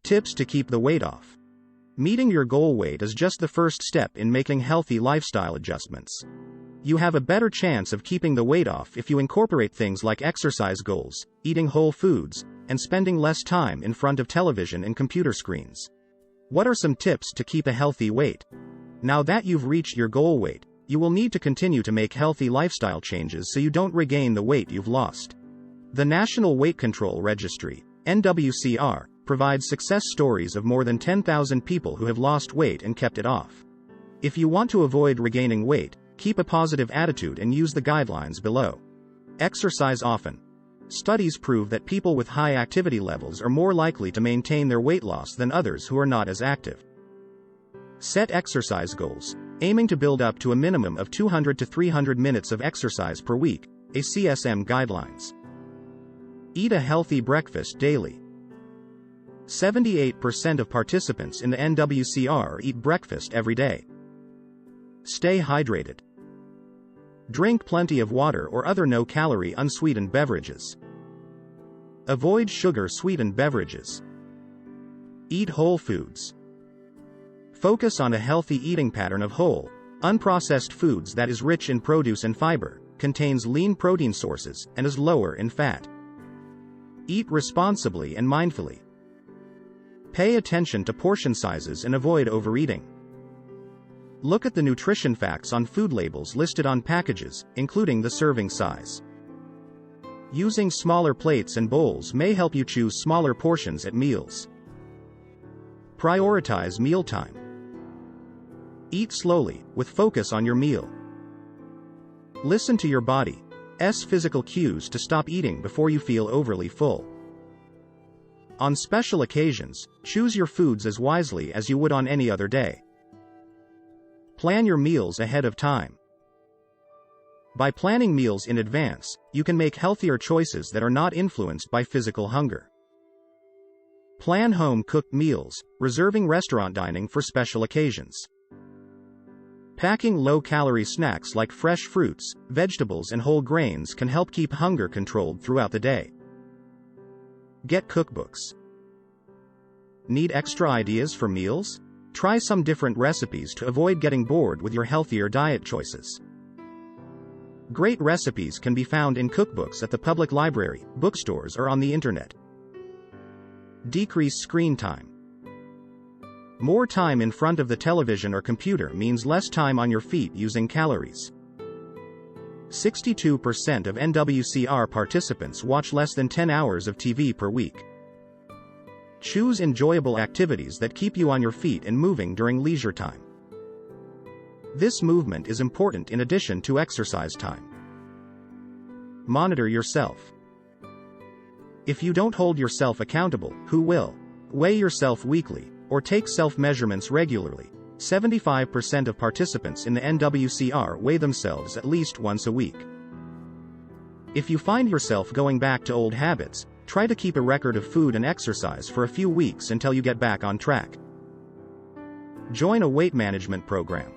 Tips to keep the weight off. Meeting your goal weight is just the first step in making healthy lifestyle adjustments. You have a better chance of keeping the weight off if you incorporate things like exercise goals, eating whole foods, and spending less time in front of television and computer screens. What are some tips to keep a healthy weight? Now that you've reached your goal weight, you will need to continue to make healthy lifestyle changes so you don't regain the weight you've lost. The National Weight Control Registry, NWCR, provides success stories of more than 10,000 people who have lost weight and kept it off. If you want to avoid regaining weight, keep a positive attitude and use the guidelines below. Exercise often. Studies prove that people with high activity levels are more likely to maintain their weight loss than others who are not as active. Set exercise goals, aiming to build up to a minimum of 200 to 300 minutes of exercise per week, ACSM guidelines. Eat a healthy breakfast daily. 78% of participants in the NWCR eat breakfast every day. Stay hydrated. Drink plenty of water or other no-calorie unsweetened beverages. Avoid sugar-sweetened beverages. Eat whole foods. Focus on a healthy eating pattern of whole, unprocessed foods that is rich in produce and fiber, contains lean protein sources, and is lower in fat. Eat responsibly and mindfully. Pay attention to portion sizes and avoid overeating. Look at the nutrition facts on food labels listed on packages, including the serving size. Using smaller plates and bowls may help you choose smaller portions at meals. Prioritize mealtime. Eat slowly, with focus on your meal. Listen to your body's physical cues to stop eating before you feel overly full. On special occasions, choose your foods as wisely as you would on any other day. Plan your meals ahead of time. By planning meals in advance, you can make healthier choices that are not influenced by physical hunger. Plan home-cooked meals, reserving restaurant dining for special occasions. Packing low-calorie snacks like fresh fruits, vegetables and whole grains can help keep hunger controlled throughout the day. Get cookbooks. Need extra ideas for meals? Try some different recipes to avoid getting bored with your healthier diet choices. Great recipes can be found in cookbooks at the public library, bookstores or on the internet. Decrease screen time. More time in front of the television or computer means less time on your feet using calories. 62% of NWCR participants watch less than 10 hours of TV per week. Choose enjoyable activities that keep you on your feet and moving during leisure time. This movement is important in addition to exercise time. Monitor yourself. If you don't hold yourself accountable, who will? Weigh yourself weekly, or take self-measurements regularly. 75% of participants in the NWCR weigh themselves at least once a week. If you find yourself going back to old habits, try to keep a record of food and exercise for a few weeks until you get back on track. Join a weight management program.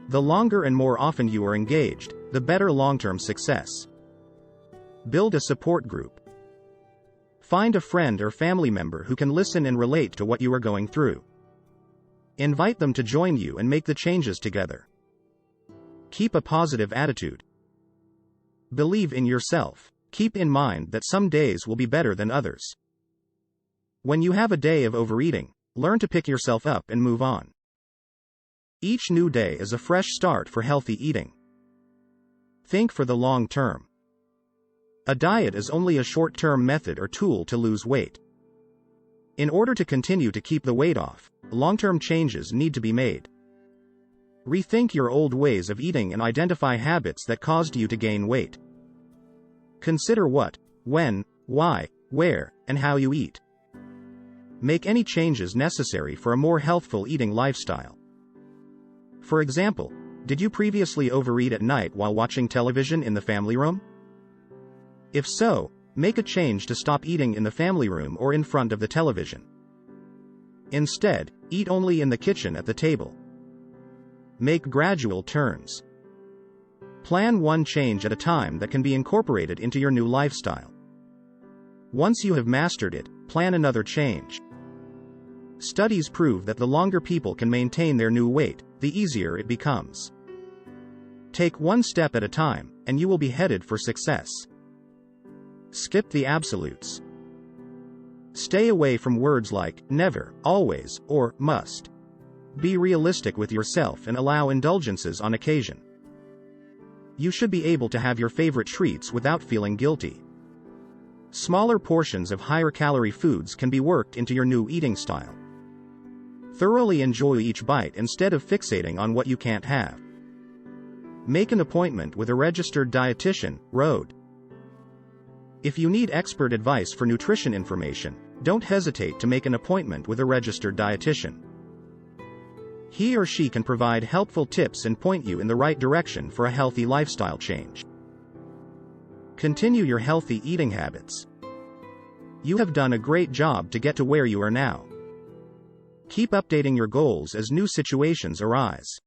The longer and more often you are engaged, the better long-term success. Build a support group. Find a friend or family member who can listen and relate to what you are going through. Invite them to join you and make the changes together. Keep a positive attitude. Believe in yourself. Keep in mind that some days will be better than others. When you have a day of overeating, learn to pick yourself up and move on. Each new day is a fresh start for healthy eating. Think for the long term. A diet is only a short-term method or tool to lose weight. In order to continue to keep the weight off, long-term changes need to be made. Rethink your old ways of eating and identify habits that caused you to gain weight. Consider what, when, why, where, and how you eat. Make any changes necessary for a more healthful eating lifestyle. For example, did you previously overeat at night while watching television in the family room? If so, make a change to stop eating in the family room or in front of the television. Instead, eat only in the kitchen at the table. Make gradual turns. Plan one change at a time that can be incorporated into your new lifestyle. Once you have mastered it, plan another change. Studies prove that the longer people can maintain their new weight, the easier it becomes. Take one step at a time, and you will be headed for success. Skip the absolutes. Stay away from words like never, always, or must. Be realistic with yourself and allow indulgences on occasion. You should be able to have your favorite treats without feeling guilty. Smaller portions of higher calorie foods can be worked into your new eating style. Thoroughly enjoy each bite instead of fixating on what you can't have. Make an appointment with a registered dietitian. Road. If you need expert advice for nutrition information, don't hesitate to make an appointment with a registered dietitian. He or she can provide helpful tips and point you in the right direction for a healthy lifestyle change. Continue your healthy eating habits. You have done a great job to get to where you are now. Keep updating your goals as new situations arise.